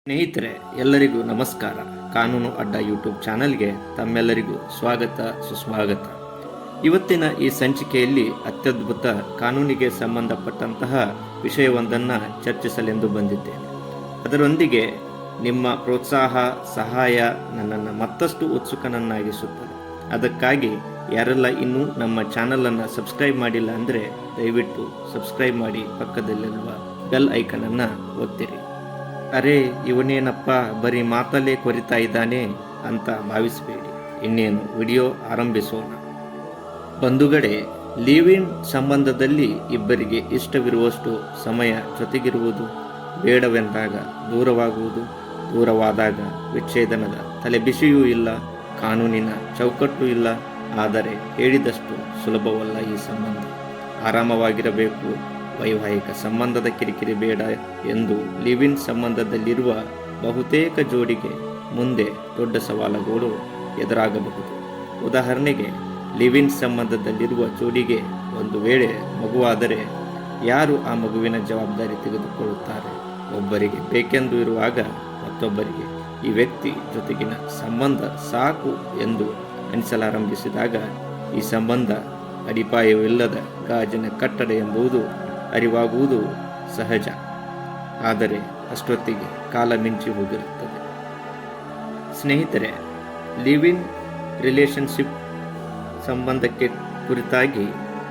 ಸ್ನೇಹಿತರೆ, ಎಲ್ಲರಿಗೂ ನಮಸ್ಕಾರ. ಕಾನೂನು ಅಡ್ಡ ಯೂಟ್ಯೂಬ್ ಚಾನಲ್ಗೆ ತಮ್ಮೆಲ್ಲರಿಗೂ ಸ್ವಾಗತ ಸುಸ್ವಾಗತ. ಇವತ್ತಿನ ಈ ಸಂಚಿಕೆಯಲ್ಲಿ ಅತ್ಯದ್ಭುತ ಕಾನೂನಿಗೆ ಸಂಬಂಧಪಟ್ಟಂತಹ ವಿಷಯವೊಂದನ್ನು ಚರ್ಚಿಸಲೆಂದು ಬಂದಿದ್ದೇನೆ. ಅದರೊಂದಿಗೆ ನಿಮ್ಮ ಪ್ರೋತ್ಸಾಹ ಸಹಾಯ ನನ್ನನ್ನು ಮತ್ತಷ್ಟು ಉತ್ಸುಕನನ್ನಾಗಿಸುತ್ತದೆ. ಅದಕ್ಕಾಗಿ ಯಾರೆಲ್ಲ ಇನ್ನೂ ನಮ್ಮ ಚಾನಲನ್ನು ಸಬ್ಸ್ಕ್ರೈಬ್ ಮಾಡಿಲ್ಲ ಅಂದರೆ ದಯವಿಟ್ಟು ಸಬ್ಸ್ಕ್ರೈಬ್ ಮಾಡಿ, ಪಕ್ಕದಲ್ಲಿರುವ ಬೆಲ್ ಐಕನನ್ನು ಒತ್ತಿರಿ. ಅರೆ, ಇವನೇನಪ್ಪ ಬರೀ ಮಾತಲ್ಲೇ ಕೊರಿತಾ ಇದ್ದಾನೆ ಅಂತ ಭಾವಿಸಬೇಡಿ. ಇನ್ನೇನು ವಿಡಿಯೋ ಆರಂಭಿಸೋಣ. ಬಂಧುಗಳೇ, ಲಿವ್ ಇನ್ ಸಂಬಂಧದಲ್ಲಿ ಇಬ್ಬರಿಗೆ ಇಷ್ಟವಿರುವಷ್ಟು ಸಮಯ ಜೊತೆಗಿರುವುದು, ಬೇಡವೆಂದಾಗ ದೂರವಾಗುವುದು, ದೂರವಾದಾಗ ವಿಚ್ಛೇದನದ ತಲೆಬಿಸಿಯೂ ಇಲ್ಲ, ಕಾನೂನಿನ ಚೌಕಟ್ಟು ಇಲ್ಲ. ಆದರೆ ಹೇಳಿದಷ್ಟು ಸುಲಭವಲ್ಲ ಈ ಸಂಬಂಧ. ಆರಾಮವಾಗಿರಬೇಕು, ವೈವಾಹಿಕ ಸಂಬಂಧದ ಕಿರಿಕಿರಿ ಬೇಡ ಎಂದು ಲಿವ್ ಇನ್ ಸಂಬಂಧದಲ್ಲಿರುವ ಬಹುತೇಕ ಜೋಡಿಗೆ ಮುಂದೆ ದೊಡ್ಡ ಸವಾಲುಗಳು ಎದುರಾಗಬಹುದು. ಉದಾಹರಣೆಗೆ, ಲಿವ್ ಇನ್ ಸಂಬಂಧದಲ್ಲಿರುವ ಜೋಡಿಗೆ ಒಂದು ವೇಳೆ ಮಗುವಾದರೆ ಯಾರು ಆ ಮಗುವಿನ ಜವಾಬ್ದಾರಿ ತೆಗೆದುಕೊಳ್ಳುತ್ತಾರೆ? ಒಬ್ಬರಿಗೆ ಬೇಕೆಂದು ಇರುವಾಗ ಮತ್ತೊಬ್ಬರಿಗೆ ಈ ವ್ಯಕ್ತಿ ಜೊತೆಗಿನ ಸಂಬಂಧ ಸಾಕು ಎಂದು ಅನಿಸಲಾರಂಭಿಸಿದಾಗ ಈ ಸಂಬಂಧ ಅಡಿಪಾಯವಿಲ್ಲದ ಗಾಜಿನ ಕಟ್ಟಡ ಎಂಬುದು ಅರಿವಾಗುವುದು ಸಹಜ. ಆದರೆ ಅಷ್ಟೊತ್ತಿಗೆ ಕಾಲ ಮಿಂಚಿ ಹೋಗಿರುತ್ತದೆ. ಸ್ನೇಹಿತರೆ, ಲಿವ್ ಇನ್ ರಿಲೇಷನ್ಶಿಪ್ ಸಂಬಂಧಕ್ಕೆ ಕುರಿತಾಗಿ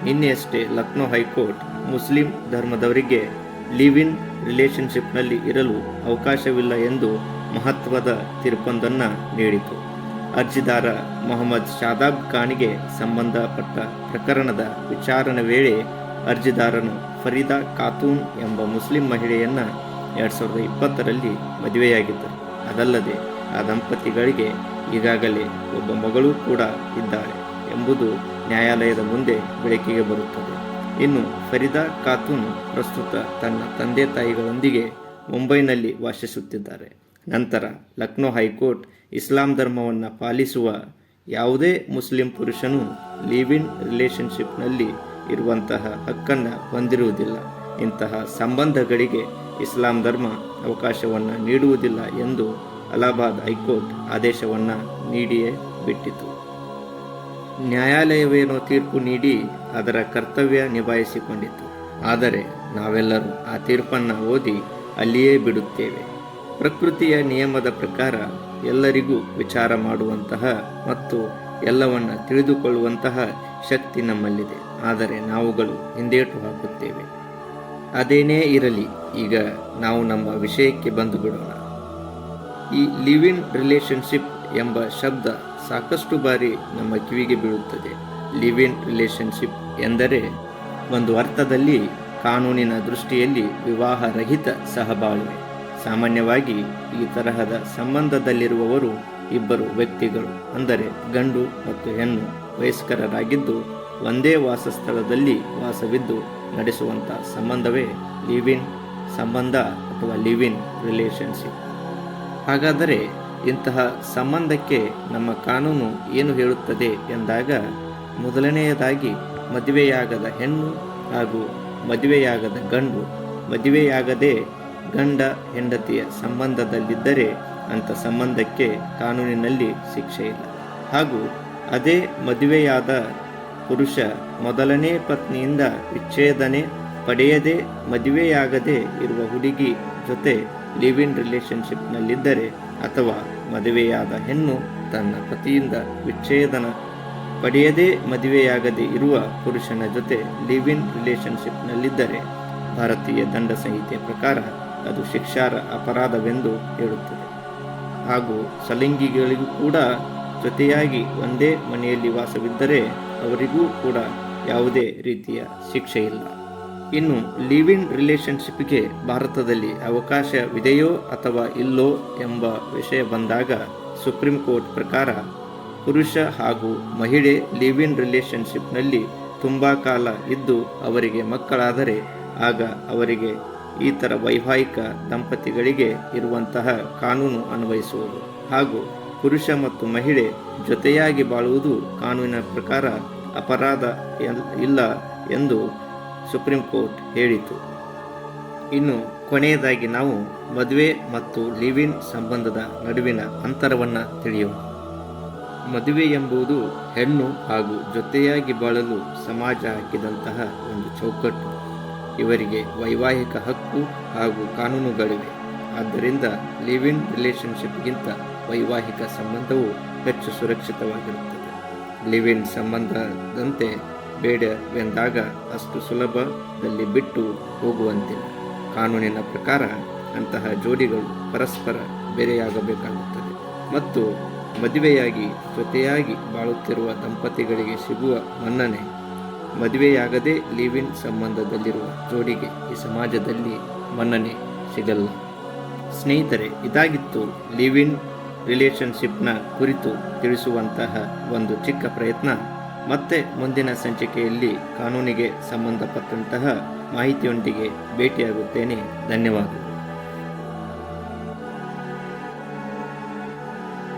ನಿನ್ನೆಯಷ್ಟೇ ಲಕ್ನೋ ಹೈಕೋರ್ಟ್ ಮುಸ್ಲಿಂ ಧರ್ಮದವರಿಗೆ ಲಿವ್ ಇನ್ ರಿಲೇಷನ್ಶಿಪ್ನಲ್ಲಿ ಇರಲು ಅವಕಾಶವಿಲ್ಲ ಎಂದು ಮಹತ್ವದ ತೀರ್ಪೊಂದನ್ನು ನೀಡಿತು. ಅರ್ಜಿದಾರ ಮೊಹಮ್ಮದ್ ಶಾದಾಬ್ ಖಾನ್ಗೆ ಸಂಬಂಧಪಟ್ಟ ಪ್ರಕರಣದ ವಿಚಾರಣೆ ವೇಳೆ ಅರ್ಜಿದಾರನು ಫರೀದಾ ಖಾತೂನ್ ಎಂಬ ಮುಸ್ಲಿಂ ಮಹಿಳೆಯನ್ನು 2020ರಲ್ಲಿ ಮದುವೆಯಾಗಿದ್ದರು. ಅದಲ್ಲದೆ ಆ ದಂಪತಿಗಳಿಗೆ ಈಗಾಗಲೇ ಒಬ್ಬ ಮಗಳೂ ಕೂಡ ಇದ್ದಾಳೆ ಎಂಬುದು ನ್ಯಾಯಾಲಯದ ಮುಂದೆ ಬೆಳಕಿಗೆ ಬರುತ್ತದೆ. ಇನ್ನು ಫರೀದಾ ಖಾತೂನ್ ಪ್ರಸ್ತುತ ತನ್ನ ತಂದೆ ತಾಯಿಗಳೊಂದಿಗೆ ಮುಂಬೈನಲ್ಲಿ ವಾಸಿಸುತ್ತಿದ್ದಾರೆ. ನಂತರ ಲಕ್ನೋ ಹೈಕೋರ್ಟ್ ಇಸ್ಲಾಂ ಧರ್ಮವನ್ನು ಪಾಲಿಸುವ ಯಾವುದೇ ಮುಸ್ಲಿಂ ಪುರುಷನು ಲಿವ್ ಇನ್ ರಿಲೇಷನ್ಶಿಪ್ನಲ್ಲಿ ಇರುವಂತಹ ಹಕ್ಕನ್ನು ಹೊಂದಿರುವುದಿಲ್ಲ, ಇಂತಹ ಸಂಬಂಧಗಳಿಗೆ ಇಸ್ಲಾಂ ಧರ್ಮ ಅವಕಾಶವನ್ನು ನೀಡುವುದಿಲ್ಲ ಎಂದು ಅಲಹಾಬಾದ್ ಹೈಕೋರ್ಟ್ ಆದೇಶವನ್ನು ನೀಡಿಯೇ ಬಿಟ್ಟಿತು. ನ್ಯಾಯಾಲಯವೇನೋ ತೀರ್ಪು ನೀಡಿ ಅದರ ಕರ್ತವ್ಯ ನಿಭಾಯಿಸಿಕೊಂಡಿತು. ಆದರೆ ನಾವೆಲ್ಲರೂ ಆ ತೀರ್ಪನ್ನು ಓದಿ ಅಲ್ಲಿಯೇ ಬಿಡುತ್ತೇವೆ. ಪ್ರಕೃತಿಯ ನಿಯಮದ ಪ್ರಕಾರ ಎಲ್ಲರಿಗೂ ವಿಚಾರ ಮಾಡುವಂತಹ ಮತ್ತು ಎಲ್ಲವನ್ನ ತಿಳಿದುಕೊಳ್ಳುವಂತಹ ಶಕ್ತಿ ನಮ್ಮಲ್ಲಿದೆ. ಆದರೆ ನಾವುಗಳು ಹಿಂದೇಟು ಹಾಕುತ್ತೇವೆ. ಅದೇನೇ ಇರಲಿ, ಈಗ ನಾವು ನಮ್ಮ ವಿಷಯಕ್ಕೆ ಬಂದು ಬಿಡೋಣ. ಈ ಲಿವ್ ಇನ್ ರಿಲೇಷನ್ಶಿಪ್ ಎಂಬ ಶಬ್ದ ಸಾಕಷ್ಟು ಬಾರಿ ನಮ್ಮ ಕಿವಿಗೆ ಬೀಳುತ್ತದೆ. ಲಿವ್ ಇನ್ ರಿಲೇಷನ್ಶಿಪ್ ಎಂದರೆ ಒಂದು ಅರ್ಥದಲ್ಲಿ ಕಾನೂನಿನ ದೃಷ್ಟಿಯಲ್ಲಿ ವಿವಾಹರಹಿತ ಸಹಬಾಳ್ವೆ. ಸಾಮಾನ್ಯವಾಗಿ ಈ ತರಹದ ಸಂಬಂಧದಲ್ಲಿರುವವರು ಇಬ್ಬರು ವ್ಯಕ್ತಿಗಳು, ಅಂದರೆ ಗಂಡು ಮತ್ತು ಹೆಣ್ಣು ವಯಸ್ಕರಾಗಿದ್ದು ಒಂದೇ ವಾಸಸ್ಥಳದಲ್ಲಿ ವಾಸವಿದ್ದು ನಡೆಸುವಂಥ ಸಂಬಂಧವೇ ಲಿವ್ ಇನ್ ಸಂಬಂಧ ಅಥವಾ ಲಿವ್ ಇನ್ ರಿಲೇಷನ್ಶಿಪ್. ಹಾಗಾದರೆ ಇಂತಹ ಸಂಬಂಧಕ್ಕೆ ನಮ್ಮ ಕಾನೂನು ಏನು ಹೇಳುತ್ತದೆ ಎಂದಾಗ, ಮೊದಲನೆಯದಾಗಿ ಮದುವೆಯಾಗದ ಹೆಣ್ಣು ಹಾಗೂ ಮದುವೆಯಾಗದ ಗಂಡು ಮದುವೆಯಾಗದೆ ಗಂಡ ಹೆಂಡತಿಯ ಸಂಬಂಧದಲ್ಲಿದ್ದರೆ ಅಂಥ ಸಂಬಂಧಕ್ಕೆ ಕಾನೂನಿನಲ್ಲಿ ಶಿಕ್ಷೆ ಇಲ್ಲ. ಹಾಗೂ ಅದೇ ಮದುವೆಯಾದ ಪುರುಷ ಮೊದಲನೇ ಪತ್ನಿಯಿಂದ ವಿಚ್ಛೇದನೆ ಪಡೆಯದೆ ಮದುವೆಯಾಗದೆ ಇರುವ ಹುಡುಗಿ ಜೊತೆ ಲಿವ್ ಇನ್ ರಿಲೇಷನ್ಶಿಪ್ನಲ್ಲಿದ್ದರೆ, ಅಥವಾ ಮದುವೆಯಾದ ಹೆಣ್ಣು ತನ್ನ ಪತಿಯಿಂದ ವಿಚ್ಛೇದನ ಪಡೆಯದೇ ಮದುವೆಯಾಗದೆ ಇರುವ ಪುರುಷನ ಜೊತೆ ಲಿವ್ ಇನ್ ರಿಲೇಷನ್ಶಿಪ್ನಲ್ಲಿದ್ದರೆ ಭಾರತೀಯ ದಂಡ ಸಂಹಿತೆ ಪ್ರಕಾರ ಅದು ಶಿಕ್ಷಾರ್ಹ ಅಪರಾಧವೆಂದು ಹೇಳುತ್ತದೆ. ಹಾಗೂ ಸಲಿಂಗಿಗಳಿಗೂ ಕೂಡ ಜೊತೆಯಾಗಿ ಒಂದೇ ಮನೆಯಲ್ಲಿ ವಾಸವಿದ್ದರೆ ಅವರಿಗೂ ಕೂಡ ಯಾವುದೇ ರೀತಿಯ ಶಿಕ್ಷೆ ಇಲ್ಲ. ಇನ್ನು ಲಿವ್ ಇನ್ ರಿಲೇಷನ್ಶಿಪ್ಗೆ ಭಾರತದಲ್ಲಿ ಅವಕಾಶವಿದೆಯೋ ಅಥವಾ ಇಲ್ಲೋ ಎಂಬ ವಿಷಯ ಬಂದಾಗ, ಸುಪ್ರೀಂ ಕೋರ್ಟ್ ಪ್ರಕಾರ ಪುರುಷ ಹಾಗೂ ಮಹಿಳೆ ಲಿವ್ ಇನ್ ರಿಲೇಷನ್ಶಿಪ್ನಲ್ಲಿ ತುಂಬ ಕಾಲ ಇದ್ದು ಅವರಿಗೆ ಮಕ್ಕಳಾದರೆ ಆಗ ಅವರಿಗೆ ಈ ಥರ ವೈವಾಹಿಕ ದಂಪತಿಗಳಿಗೆ ಇರುವಂತಹ ಕಾನೂನು ಅನ್ವಯಿಸುವುದು. ಹಾಗೂ ಪುರುಷ ಮತ್ತು ಮಹಿಳೆ ಜೊತೆಯಾಗಿ ಬಾಳುವುದು ಕಾನೂನಿನ ಪ್ರಕಾರ ಅಪರಾಧ ಇಲ್ಲ ಎಂದು ಸುಪ್ರೀಂ ಕೋರ್ಟ್ ಹೇಳಿತು. ಇನ್ನು ಕೊನೆಯದಾಗಿ ನಾವು ಮದುವೆ ಮತ್ತು ಲಿವ್ ಇನ್ ಸಂಬಂಧದ ನಡುವಿನ ಅಂತರವನ್ನು ತಿಳಿಯೋಣ. ಮದುವೆ ಎಂಬುದು ಹೆಣ್ಣು ಹಾಗೂ ಜೊತೆಯಾಗಿ ಬಾಳಲು ಸಮಾಜ ಹಾಕಿದಂತಹ ಒಂದು ಚೌಕಟ್ಟು. ಇವರಿಗೆ ವೈವಾಹಿಕ ಹಕ್ಕು ಹಾಗೂ ಕಾನೂನುಗಳಿವೆ. ಆದ್ದರಿಂದ ಲಿವ್ ಇನ್ ರಿಲೇಷನ್ಶಿಪ್ಗಿಂತ ವೈವಾಹಿಕ ಸಂಬಂಧವು ಹೆಚ್ಚು ಸುರಕ್ಷಿತವಾಗಿರುತ್ತದೆ. ಲಿವ್ ಇನ್ ಸಂಬಂಧದಂತೆ ಬೇಡವೆಂದಾಗ ಅಷ್ಟು ಸುಲಭದಲ್ಲಿ ಬಿಟ್ಟು ಹೋಗುವಂತಿಲ್ಲ. ಕಾನೂನಿನ ಪ್ರಕಾರ ಅಂತಹ ಜೋಡಿಗಳು ಪರಸ್ಪರ ಬೇರೆಯಾಗಬೇಕಾಗುತ್ತದೆ ಮತ್ತು ಮದುವೆಯಾಗಿ ಜೊತೆಯಾಗಿ ಬಾಳುತ್ತಿರುವ ದಂಪತಿಗಳಿಗೆ ಸಿಗುವ ಮನ್ನಣೆ ಮದುವೆಯಾಗದೆ ಲಿವ್ ಇನ್ ಸಂಬಂಧದಲ್ಲಿರುವ ಜೋಡಿಗೆ ಈ ಸಮಾಜದಲ್ಲಿ ಮನ್ನಣೆ ಸಿಗಲ್ಲ. ಸ್ನೇಹಿತರೆ, ಇದಾಗಿತ್ತು ಲಿವ್ ಇನ್ ರಿಲೇಷನ್ಶಿಪ್ನ ಕುರಿತು ತಿಳಿಸುವಂತಹ ಒಂದು ಚಿಕ್ಕ ಪ್ರಯತ್ನ. ಮತ್ತೆ ಮುಂದಿನ ಸಂಚಿಕೆಯಲ್ಲಿ ಕಾನೂನಿಗೆ ಸಂಬಂಧಪಟ್ಟಂತಹ ಮಾಹಿತಿಯೊಂದಿಗೆ ಭೇಟಿಯಾಗುತ್ತೇನೆ. ಧನ್ಯವಾದಗಳು.